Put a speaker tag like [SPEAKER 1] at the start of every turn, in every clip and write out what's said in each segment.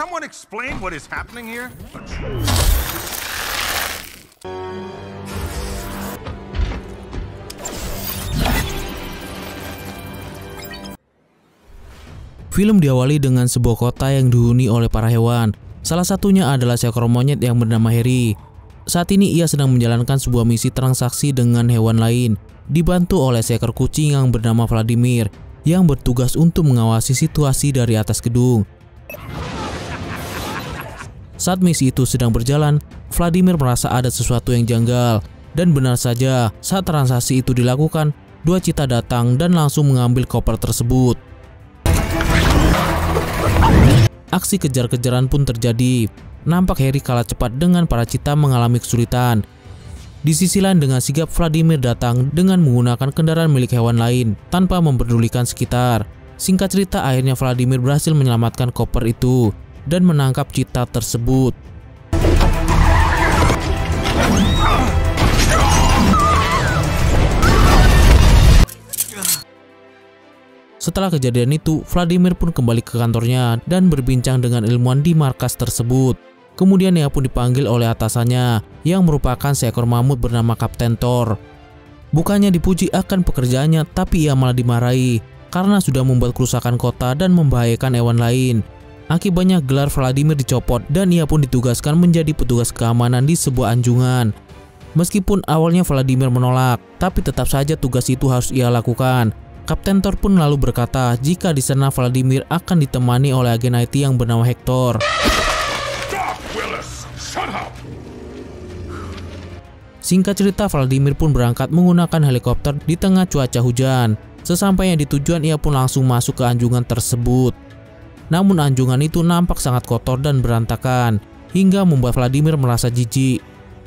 [SPEAKER 1] someone explain what is happening here?
[SPEAKER 2] Film diawali dengan sebuah kota yang dihuni oleh para hewan. Salah satunya adalah seekor monyet yang bernama Harry. Saat ini ia sedang menjalankan sebuah misi transaksi dengan hewan lain, dibantu oleh seekor kucing yang bernama Vladimir, yang bertugas untuk mengawasi situasi dari atas gedung. Saat misi itu sedang berjalan, Vladimir merasa ada sesuatu yang janggal. Dan benar saja, saat transaksi itu dilakukan, dua cheetah datang dan langsung mengambil koper tersebut. Aksi kejar-kejaran pun terjadi. Nampak Harry kalah cepat dengan para cheetah mengalami kesulitan. Di sisi lain dengan sigap Vladimir datang dengan menggunakan kendaraan milik hewan lain tanpa memperdulikan sekitar. Singkat cerita, akhirnya Vladimir berhasil menyelamatkan koper itu dan menangkap cheetah tersebut. Setelah kejadian itu, Vladimir pun kembali ke kantornya dan berbincang dengan ilmuwan di markas tersebut. Kemudian ia pun dipanggil oleh atasannya yang merupakan seekor mamut bernama Kapten Thor. Bukannya dipuji akan pekerjaannya, tapi ia malah dimarahi karena sudah membuat kerusakan kota dan membahayakan hewan lain. Akibatnya gelar Vladimir dicopot dan ia pun ditugaskan menjadi petugas keamanan di sebuah anjungan. Meskipun awalnya Vladimir menolak, tapi tetap saja tugas itu harus ia lakukan. Kapten Thor pun lalu berkata jika di sana Vladimir akan ditemani oleh agen IT yang bernama Hector. Singkat cerita, Vladimir pun berangkat menggunakan helikopter di tengah cuaca hujan. Sesampainya di tujuan, ia pun langsung masuk ke anjungan tersebut. Namun anjungan itu nampak sangat kotor dan berantakan, hingga membuat Vladimir merasa jijik.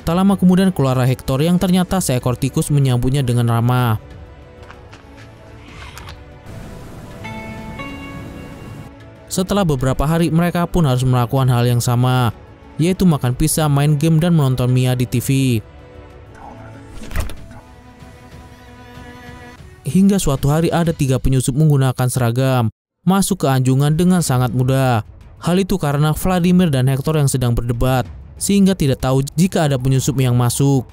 [SPEAKER 2] Tak lama kemudian keluarlah Hector yang ternyata seekor tikus menyambutnya dengan ramah. Setelah beberapa hari, mereka pun harus melakukan hal yang sama, yaitu makan pizza, main game, dan menonton Mia di TV. Hingga suatu hari ada 3 penyusup menggunakan seragam masuk ke anjungan dengan sangat mudah. Hal itu karena Vladimir dan Hector yang sedang berdebat, sehingga tidak tahu jika ada penyusup yang masuk.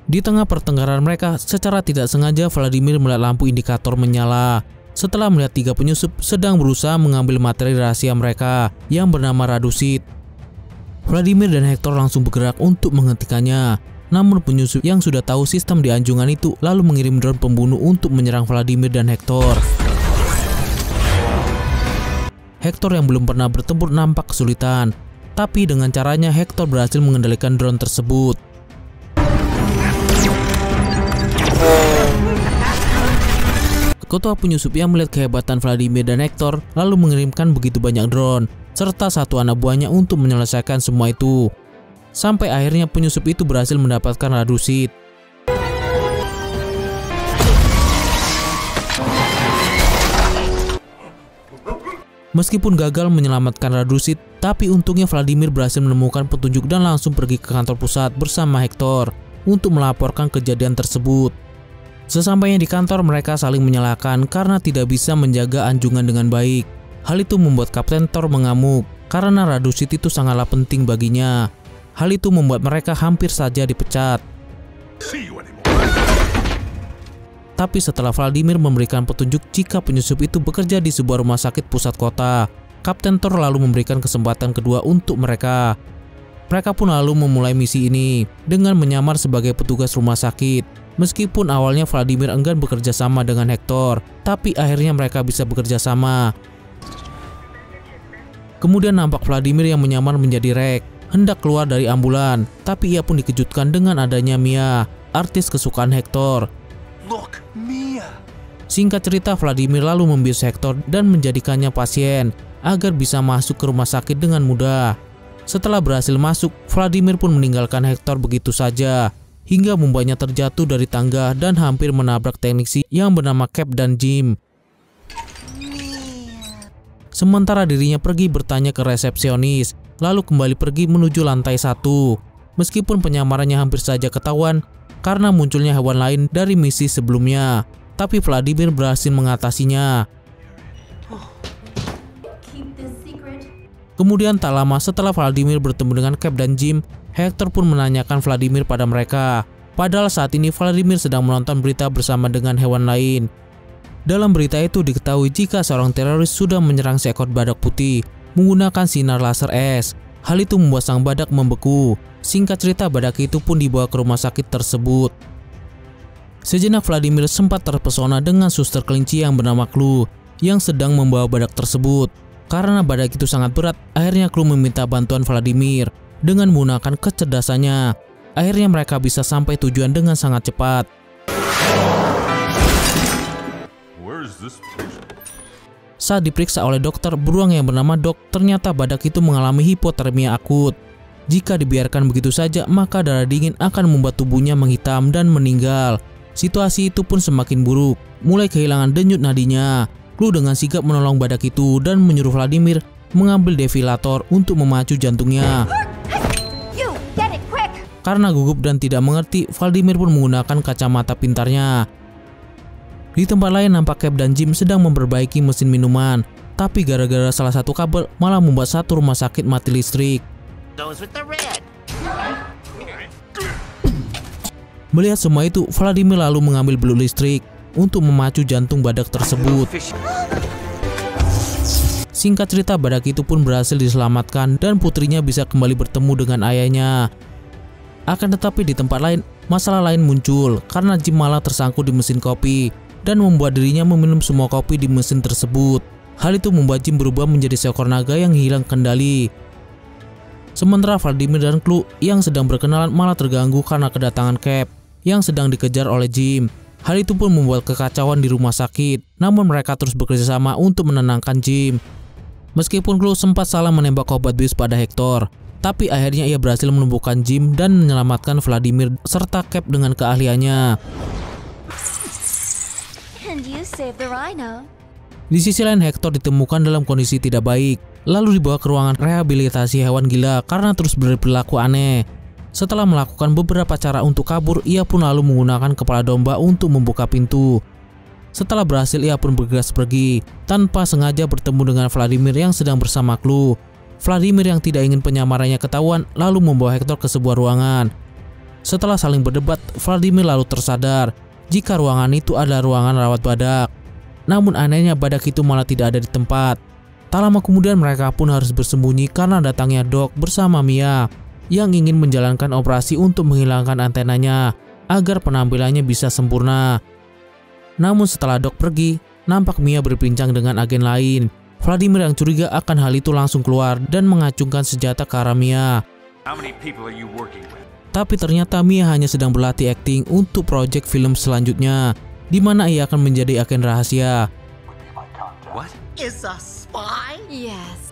[SPEAKER 2] Di tengah pertengkaran mereka, secara tidak sengaja Vladimir melihat lampu indikator menyala. Setelah melihat 3 penyusup sedang berusaha mengambil materi rahasia mereka yang bernama Radusit. Vladimir dan Hector langsung bergerak untuk menghentikannya. Namun penyusup yang sudah tahu sistem di anjungan itu lalu mengirim drone pembunuh untuk menyerang Vladimir dan Hector. Hector yang belum pernah bertempur nampak kesulitan, tapi dengan caranya Hector berhasil mengendalikan drone tersebut. Ketua penyusup yang melihat kehebatan Vladimir dan Hector lalu mengirimkan begitu banyak drone serta 1 anak buahnya untuk menyelesaikan semua itu. Sampai akhirnya penyusup itu berhasil mendapatkan Radusit. Meskipun gagal menyelamatkan Radusit, tapi untungnya Vladimir berhasil menemukan petunjuk dan langsung pergi ke kantor pusat bersama Hector untuk melaporkan kejadian tersebut. Sesampainya di kantor, mereka saling menyalahkan karena tidak bisa menjaga anjungan dengan baik. Hal itu membuat Kapten Thor mengamuk karena Radusit itu sangatlah penting baginya. Hal itu membuat mereka hampir saja dipecat. Tapi setelah Vladimir memberikan petunjuk jika penyusup itu bekerja di sebuah rumah sakit pusat kota, Kapten Thor lalu memberikan kesempatan kedua untuk mereka. Mereka pun lalu memulai misi ini dengan menyamar sebagai petugas rumah sakit. Meskipun awalnya Vladimir enggan bekerja sama dengan Hector, tapi akhirnya mereka bisa bekerja sama. Kemudian nampak Vladimir yang menyamar menjadi Rex, hendak keluar dari ambulan, tapi ia pun dikejutkan dengan adanya Mia, artis kesukaan Hector.
[SPEAKER 1] Look, Mia.
[SPEAKER 2] Singkat cerita, Vladimir lalu membius Hector dan menjadikannya pasien agar bisa masuk ke rumah sakit dengan mudah. Setelah berhasil masuk, Vladimir pun meninggalkan Hector begitu saja, hingga membuatnya terjatuh dari tangga dan hampir menabrak teknisi yang bernama Cap dan Jim. Sementara dirinya pergi bertanya ke resepsionis, lalu kembali pergi menuju lantai 1. Meskipun penyamarannya hampir saja ketahuan karena munculnya hewan lain dari misi sebelumnya, tapi Vladimir berhasil mengatasinya. Kemudian tak lama setelah Vladimir bertemu dengan Cap dan Jim, Hector pun menanyakan Vladimir pada mereka. Padahal saat ini Vladimir sedang menonton berita bersama dengan hewan lain. Dalam berita itu diketahui jika seorang teroris sudah menyerang seekor badak putih menggunakan sinar laser es. Hal itu membuat sang badak membeku. Singkat cerita, badak itu pun dibawa ke rumah sakit tersebut. Sejenak Vladimir sempat terpesona dengan suster kelinci yang bernama Clue yang sedang membawa badak tersebut. Karena badak itu sangat berat, akhirnya Clue meminta bantuan Vladimir. Dengan menggunakan kecerdasannya, akhirnya mereka bisa sampai tujuan dengan sangat cepat. Saat diperiksa oleh dokter beruang yang bernama Doc, ternyata badak itu mengalami hipotermia akut. Jika dibiarkan begitu saja, maka darah dingin akan membuat tubuhnya menghitam dan meninggal. Situasi itu pun semakin buruk, mulai kehilangan denyut nadinya. Clue dengan sigap menolong badak itu dan menyuruh Vladimir mengambil defibrilator untuk memacu jantungnya. Karena gugup dan tidak mengerti, Vladimir pun menggunakan kacamata pintarnya. Di tempat lain nampak Cap dan Jim sedang memperbaiki mesin minuman, tapi gara-gara salah satu kabel malah membuat satu rumah sakit mati listrik. Melihat semua itu, Vladimir lalu mengambil belut listrik untuk memacu jantung badak tersebut. Singkat cerita, badak itu pun berhasil diselamatkan dan putrinya bisa kembali bertemu dengan ayahnya. Akan tetapi di tempat lain, masalah lain muncul karena Jim malah tersangkut di mesin kopi dan membuat dirinya meminum semua kopi di mesin tersebut. Hal itu membuat Jim berubah menjadi seekor naga yang hilang kendali. Sementara Vladimir dan Clue yang sedang berkenalan malah terganggu karena kedatangan Cap yang sedang dikejar oleh Jim. Hal itu pun membuat kekacauan di rumah sakit, namun mereka terus bekerja sama untuk menenangkan Jim. Meskipun Clue sempat salah menembak obat bius pada Hector, tapi akhirnya ia berhasil menumbuhkan Jim dan menyelamatkan Vladimir serta Cap dengan keahliannya. Di sisi lain, Hector ditemukan dalam kondisi tidak baik, lalu dibawa ke ruangan rehabilitasi hewan gila karena terus berperilaku aneh. Setelah melakukan beberapa cara untuk kabur, ia pun lalu menggunakan kepala domba untuk membuka pintu. Setelah berhasil, ia pun bergegas pergi, tanpa sengaja bertemu dengan Vladimir yang sedang bersama Clue. Vladimir yang tidak ingin penyamarannya ketahuan, lalu membawa Hector ke sebuah ruangan. Setelah saling berdebat, Vladimir lalu tersadar jika ruangan itu adalah ruangan rawat badak. Namun anehnya badak itu malah tidak ada di tempat. Tak lama kemudian mereka pun harus bersembunyi karena datangnya Doc bersama Mia yang ingin menjalankan operasi untuk menghilangkan antenanya agar penampilannya bisa sempurna. Namun setelah Doc pergi, nampak Mia berbincang dengan agen lain. Vladimir yang curiga akan hal itu langsung keluar dan mengacungkan senjata ke arah Mia. Tapi ternyata Mia hanya sedang berlatih akting untuk proyek film selanjutnya, di mana ia akan menjadi agen rahasia.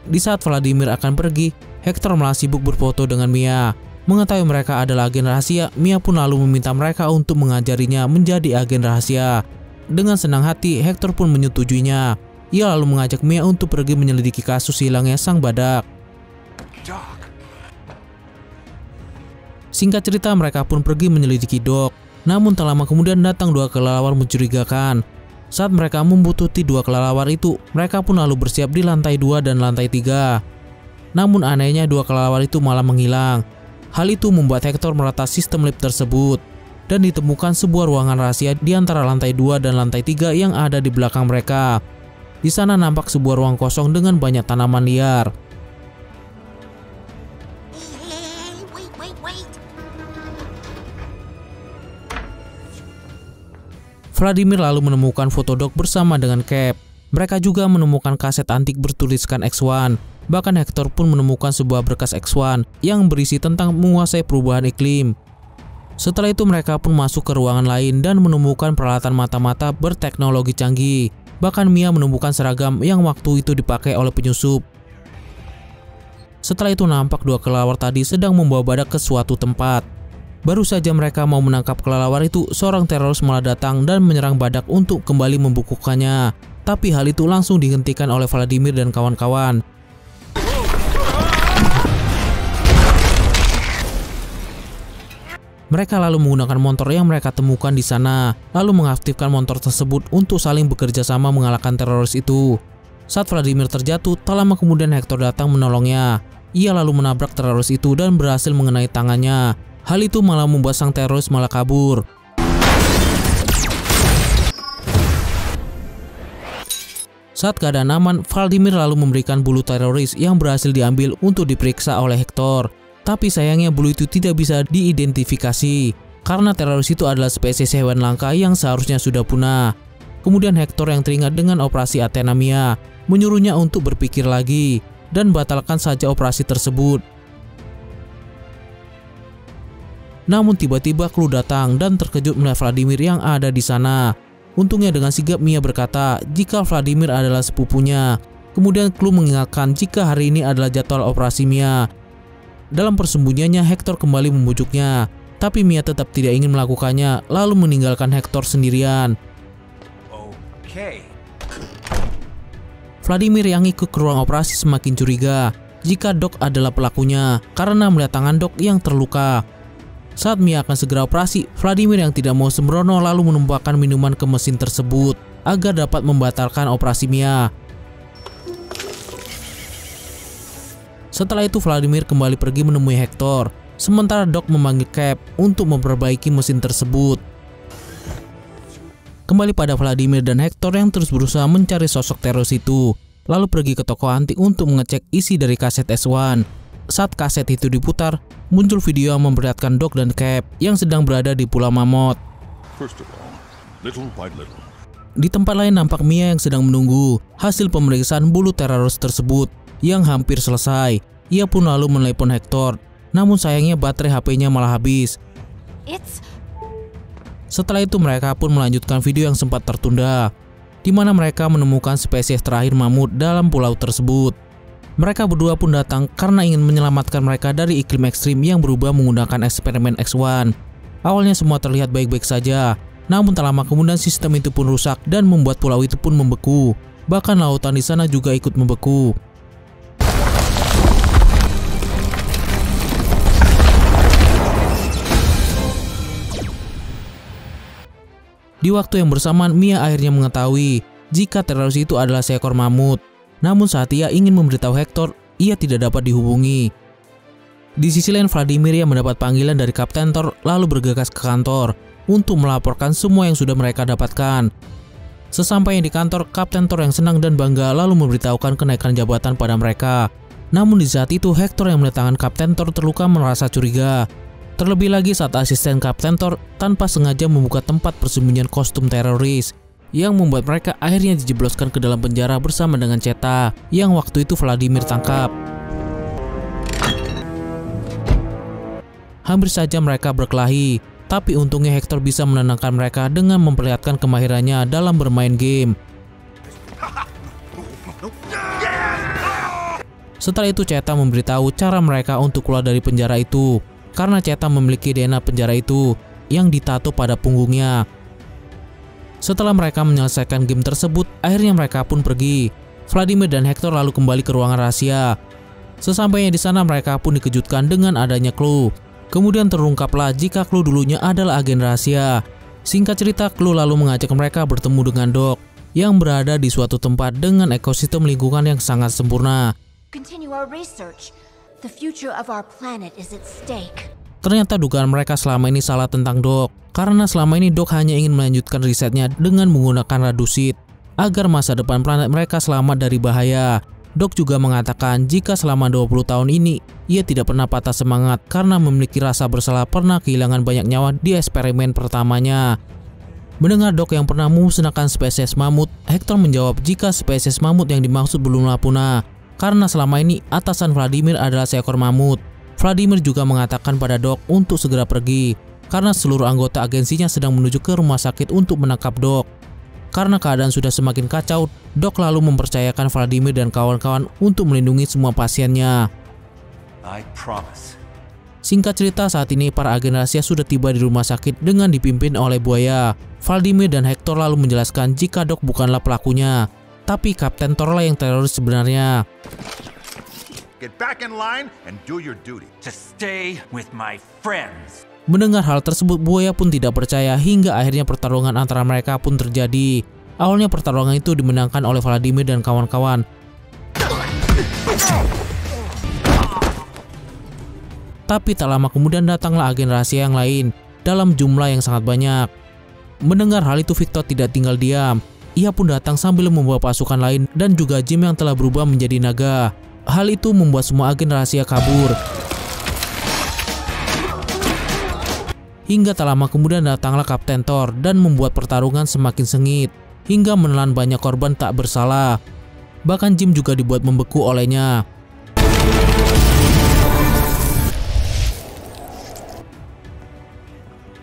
[SPEAKER 2] Di saat Vladimir akan pergi, Hector malah sibuk berfoto dengan Mia. Mengetahui mereka adalah agen rahasia, Mia pun lalu meminta mereka untuk mengajarinya menjadi agen rahasia. Dengan senang hati, Hector pun menyetujuinya. Ia lalu mengajak Mia untuk pergi menyelidiki kasus hilangnya sang badak. Singkat cerita, mereka pun pergi menyelidiki Doc. Namun tak lama kemudian datang dua kelelawar mencurigakan. Saat mereka membutuhkan dua kelelawar itu, mereka pun lalu bersiap di lantai 2 dan lantai 3. Namun anehnya dua kelelawar itu malah menghilang. Hal itu membuat Hector merata sistem lift tersebut dan ditemukan sebuah ruangan rahasia di antara lantai 2 dan lantai 3 yang ada di belakang mereka. Di sana nampak sebuah ruang kosong dengan banyak tanaman liar. Vladimir lalu menemukan foto Doc bersama dengan Cap. Mereka juga menemukan kaset antik bertuliskan X1. Bahkan Hector pun menemukan sebuah berkas X1 yang berisi tentang menguasai perubahan iklim. Setelah itu mereka pun masuk ke ruangan lain dan menemukan peralatan mata-mata berteknologi canggih. Bahkan Mia menemukan seragam yang waktu itu dipakai oleh penyusup. Setelah itu nampak dua kelelawar tadi sedang membawa badak ke suatu tempat. Baru saja mereka mau menangkap kelelawar itu, seorang teroris malah datang dan menyerang badak untuk kembali membukukannya. Tapi hal itu langsung dihentikan oleh Vladimir dan kawan-kawan. Mereka lalu menggunakan motor yang mereka temukan di sana, lalu mengaktifkan motor tersebut untuk saling bekerja sama mengalahkan teroris itu. Saat Vladimir terjatuh, tak lama kemudian Hector datang menolongnya. Ia lalu menabrak teroris itu dan berhasil mengenai tangannya. Hal itu malah membuat sang teroris malah kabur. Saat keadaan aman, Vladimir lalu memberikan bulu teroris yang berhasil diambil untuk diperiksa oleh Hector. Tapi sayangnya bulu itu tidak bisa diidentifikasi karena teroris itu adalah spesies hewan langka yang seharusnya sudah punah. Kemudian Hector yang teringat dengan operasi Athena Mia menyuruhnya untuk berpikir lagi dan batalkan saja operasi tersebut. Namun tiba-tiba Clue datang dan terkejut melihat Vladimir yang ada di sana. Untungnya dengan sigap Mia berkata jika Vladimir adalah sepupunya. Kemudian Clue mengingatkan jika hari ini adalah jadwal operasi Mia. Dalam persembunyiannya Hector kembali membujuknya, tapi Mia tetap tidak ingin melakukannya lalu meninggalkan Hector sendirian. Vladimir yang ikut ke ruang operasi semakin curiga jika Doc adalah pelakunya karena melihat tangan Doc yang terluka. Saat Mia akan segera operasi, Vladimir yang tidak mau sembrono lalu menumpahkan minuman ke mesin tersebut agar dapat membatalkan operasi Mia. Setelah itu Vladimir kembali pergi menemui Hector, sementara Doc memanggil Cap untuk memperbaiki mesin tersebut. Kembali pada Vladimir dan Hector yang terus berusaha mencari sosok teroris itu, lalu pergi ke toko antik untuk mengecek isi dari kaset S1. Saat kaset itu diputar, muncul video yang memperlihatkan Doc dan Cap yang sedang berada di Pulau Mammoth. Di tempat lain nampak Mia yang sedang menunggu hasil pemeriksaan bulu teroris tersebut yang hampir selesai. Ia pun lalu menelepon Hector, namun sayangnya baterai HP-nya malah habis. Setelah itu mereka pun melanjutkan video yang sempat tertunda, di mana mereka menemukan spesies terakhir mamut dalam pulau tersebut. Mereka berdua pun datang karena ingin menyelamatkan mereka dari iklim ekstrim yang berubah menggunakan eksperimen X1. Awalnya semua terlihat baik-baik saja, namun tak lama kemudian sistem itu pun rusak dan membuat pulau itu pun membeku. Bahkan lautan di sana juga ikut membeku. Di waktu yang bersamaan, Mia akhirnya mengetahui jika teroris itu adalah seekor mamut. Namun saat ia ingin memberitahu Hector, ia tidak dapat dihubungi. Di sisi lain, Vladimir yang mendapat panggilan dari Kapten Thor lalu bergegas ke kantor untuk melaporkan semua yang sudah mereka dapatkan. Sesampainya di kantor, Kapten Thor yang senang dan bangga lalu memberitahukan kenaikan jabatan pada mereka. Namun di saat itu, Hector yang melihat tangan Kapten Thor terluka merasa curiga. Terlebih lagi saat asisten Kapten Thor tanpa sengaja membuka tempat persembunyian kostum teroris, yang membuat mereka akhirnya dijebloskan ke dalam penjara bersama dengan Cheta yang waktu itu Vladimir tangkap. Hampir saja mereka berkelahi, tapi untungnya Hector bisa menenangkan mereka dengan memperlihatkan kemahirannya dalam bermain game. Setelah itu Cheta memberitahu cara mereka untuk keluar dari penjara itu, karena Cheta memiliki DNA penjara itu yang ditato pada punggungnya. Setelah mereka menyelesaikan game tersebut, akhirnya mereka pun pergi. Vladimir dan Hector lalu kembali ke ruangan rahasia. Sesampainya di sana mereka pun dikejutkan dengan adanya Clue. Kemudian terungkaplah jika Clue dulunya adalah agen rahasia. Singkat cerita, Clue lalu mengajak mereka bertemu dengan Doc yang berada di suatu tempat dengan ekosistem lingkungan yang sangat sempurna. Ternyata dugaan mereka selama ini salah tentang Doc, karena selama ini Doc hanya ingin melanjutkan risetnya dengan menggunakan radusit agar masa depan planet mereka selamat dari bahaya. Doc juga mengatakan jika selama 20 tahun ini ia tidak pernah patah semangat karena memiliki rasa bersalah pernah kehilangan banyak nyawa di eksperimen pertamanya. Mendengar Doc yang pernah memusnahkan spesies mamut, Hector menjawab jika spesies mamut yang dimaksud belumlah punah, karena selama ini atasan Vladimir adalah seekor mamut. Vladimir juga mengatakan pada Doc untuk segera pergi, karena seluruh anggota agensinya sedang menuju ke rumah sakit untuk menangkap Doc. Karena keadaan sudah semakin kacau, Doc lalu mempercayakan Vladimir dan kawan-kawan untuk melindungi semua pasiennya. Singkat cerita, saat ini para agen rahasia sudah tiba di rumah sakit dengan dipimpin oleh buaya. Vladimir dan Hector lalu menjelaskan jika Doc bukanlah pelakunya, tapi Kapten Thor lah yang teroris sebenarnya.
[SPEAKER 1] Get back in line and do your duty.
[SPEAKER 3] To stay with my friends.
[SPEAKER 2] Mendengar hal tersebut, buaya pun tidak percaya hingga akhirnya pertarungan antara mereka pun terjadi. Awalnya pertarungan itu dimenangkan oleh Vladimir dan kawan-kawan. Tapi tak lama kemudian datanglah agen rahasia yang lain dalam jumlah yang sangat banyak. Mendengar hal itu, Victor tidak tinggal diam. Ia pun datang sambil membawa pasukan lain dan juga Jim yang telah berubah menjadi naga. Hal itu membuat semua agen rahasia kabur. Hingga tak lama kemudian datanglah Kapten Thor dan membuat pertarungan semakin sengit, hingga menelan banyak korban tak bersalah. Bahkan Jim juga dibuat membeku olehnya.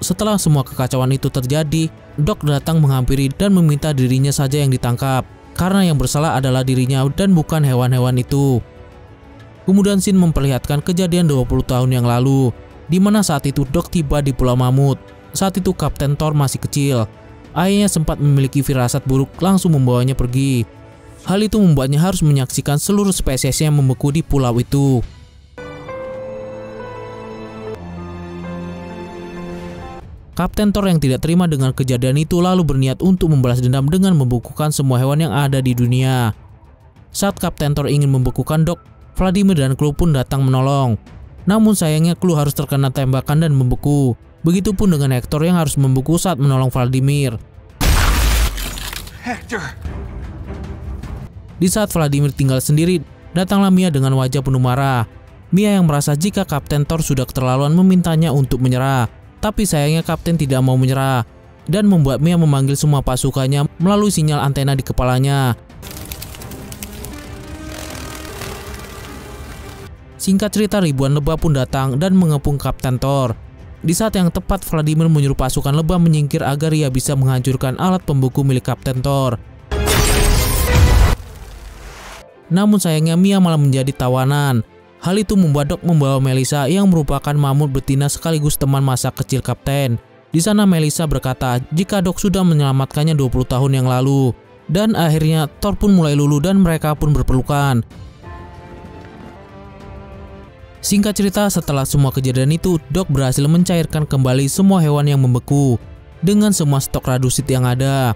[SPEAKER 2] Setelah semua kekacauan itu terjadi, Doc datang menghampiri dan meminta dirinya saja yang ditangkap, karena yang bersalah adalah dirinya dan bukan hewan-hewan itu. Kemudian Sin memperlihatkan kejadian 20 tahun yang lalu, di mana saat itu Doc tiba di Pulau Mamut. Saat itu Kapten Thor masih kecil. Ayahnya sempat memiliki firasat buruk langsung membawanya pergi. Hal itu membuatnya harus menyaksikan seluruh spesies yang membeku di pulau itu. Kapten Thor yang tidak terima dengan kejadian itu lalu berniat untuk membalas dendam dengan membekukan semua hewan yang ada di dunia. Saat Kapten Thor ingin membekukan Doc, Vladimir dan Clue pun datang menolong. Namun sayangnya Clue harus terkena tembakan dan membeku. Begitupun dengan Hector yang harus membeku saat menolong Vladimir.
[SPEAKER 3] Hector!
[SPEAKER 2] Di saat Vladimir tinggal sendiri, datanglah Mia dengan wajah penuh marah. Mia yang merasa jika Kapten Thor sudah keterlaluan memintanya untuk menyerah. Tapi sayangnya Kapten tidak mau menyerah dan membuat Mia memanggil semua pasukannya melalui sinyal antena di kepalanya. Singkat cerita, ribuan lebah pun datang dan mengepung Kapten Thor. Di saat yang tepat, Vladimir menyuruh pasukan lebah menyingkir agar ia bisa menghancurkan alat pembeku milik Kapten Thor. Namun sayangnya Mia malah menjadi tawanan. Hal itu membuat Doc membawa Melissa yang merupakan mamut betina sekaligus teman masa kecil Kapten. Di sana Melissa berkata jika Doc sudah menyelamatkannya 20 tahun yang lalu. Dan akhirnya Thor pun mulai luluh dan mereka pun berpelukan. Singkat cerita, setelah semua kejadian itu, Doc berhasil mencairkan kembali semua hewan yang membeku dengan semua stok radusit yang ada.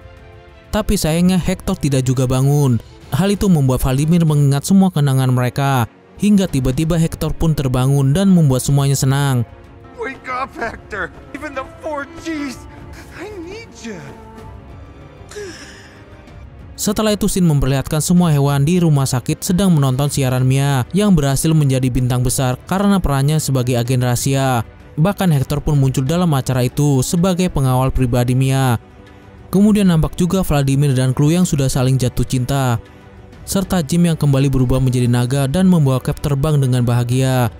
[SPEAKER 2] Tapi sayangnya Hector tidak juga bangun. Hal itu membuat Vladimir mengingat semua kenangan mereka. Hingga tiba-tiba Hector pun terbangun dan membuat semuanya senang.
[SPEAKER 3] Wake up, Hector! Even the 4Gs! I need you!
[SPEAKER 2] Setelah itu Sin memperlihatkan semua hewan di rumah sakit sedang menonton siaran Mia yang berhasil menjadi bintang besar karena perannya sebagai agen rahasia. Bahkan Hector pun muncul dalam acara itu sebagai pengawal pribadi Mia. Kemudian nampak juga Vladimir dan Clue yang sudah saling jatuh cinta. Serta Jim yang kembali berubah menjadi naga dan membawa Cap terbang dengan bahagia.